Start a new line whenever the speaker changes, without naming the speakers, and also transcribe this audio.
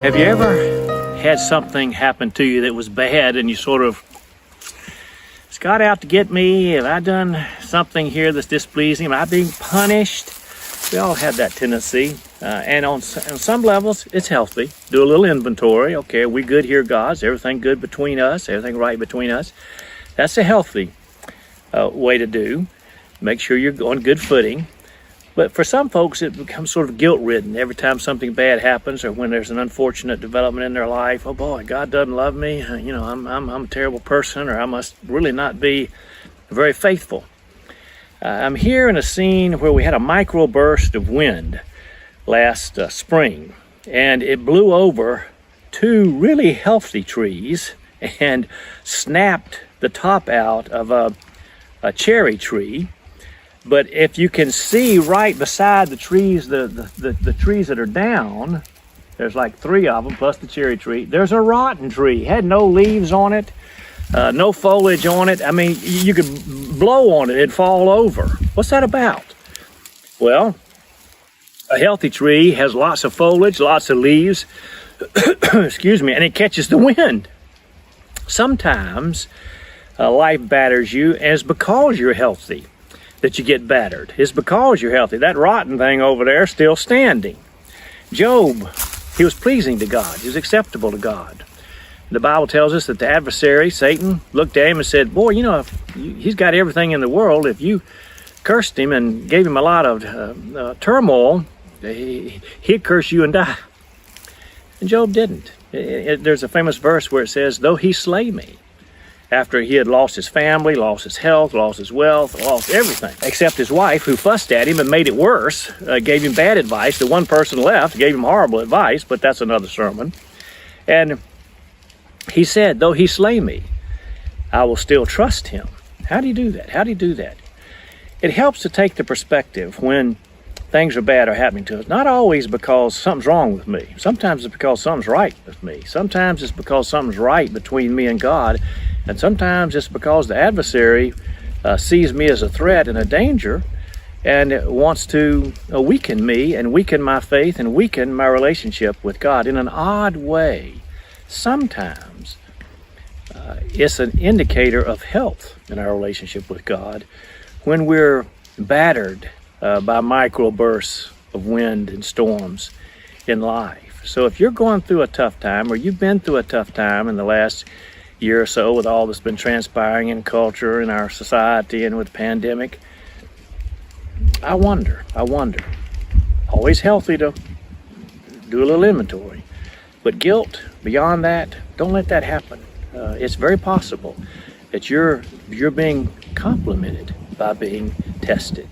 Have you ever had something happen to you that was bad and you sort of, it's got out to get me? Have I done something here that's displeasing? Am I being punished? We all have that tendency. And on some levels, it's healthy. Do a little inventory. Okay, are we good here, God? Is everything good between us? Everything right between us? That's a healthy way to do. Make sure you're on good footing. But for some folks, it becomes sort of guilt-ridden every time something bad happens, or when there's an unfortunate development in their life. Oh boy, God doesn't love me. I'm a terrible person, or I must really not be very faithful. I'm here in a scene where we had a microburst of wind last spring, and it blew over two really healthy trees and snapped the top out of a cherry tree. But if you can see right beside the trees, the trees that are down, there's like three of them plus the cherry tree. There's a rotten tree, had no leaves on it, no foliage on it. I mean, you could blow on it, it'd fall over. What's that about? Well, a healthy tree has lots of foliage, lots of leaves, excuse me, and it catches the wind. Sometimes life batters you, and it's because you're healthy that you get battered. It's because you're healthy. That rotten thing over there is still standing. Job, he was pleasing to God. He was acceptable to God. The Bible tells us that the adversary, Satan, looked at him and said, boy, he's got everything in the world. If you cursed him and gave him a lot of turmoil, he'd curse you and die. And Job didn't. There's a famous verse where it says, though he slay me, after he had lost his family, lost his health, lost his wealth, lost everything, except his wife, who fussed at him and made it worse, gave him bad advice. The one person left gave him horrible advice, but that's another sermon. And he said, though he slay me, I will still trust him. How do you do that? How do you do that? It helps to take the perspective when things are bad or happening to us. Not always because something's wrong with me. Sometimes it's because something's right with me. Sometimes it's because something's right between me and God. And sometimes it's because the adversary sees me as a threat and a danger and wants to weaken me and weaken my faith and weaken my relationship with God in an odd way. Sometimes it's an indicator of health in our relationship with God when we're battered by microbursts of wind and storms in life. So if you're going through a tough time, or you've been through a tough time in the last year or so with all that's been transpiring in culture, in our society, and with the pandemic, I wonder. Always healthy to do a little inventory. But guilt, beyond that, don't let that happen. It's very possible that you're being complimented by being tested.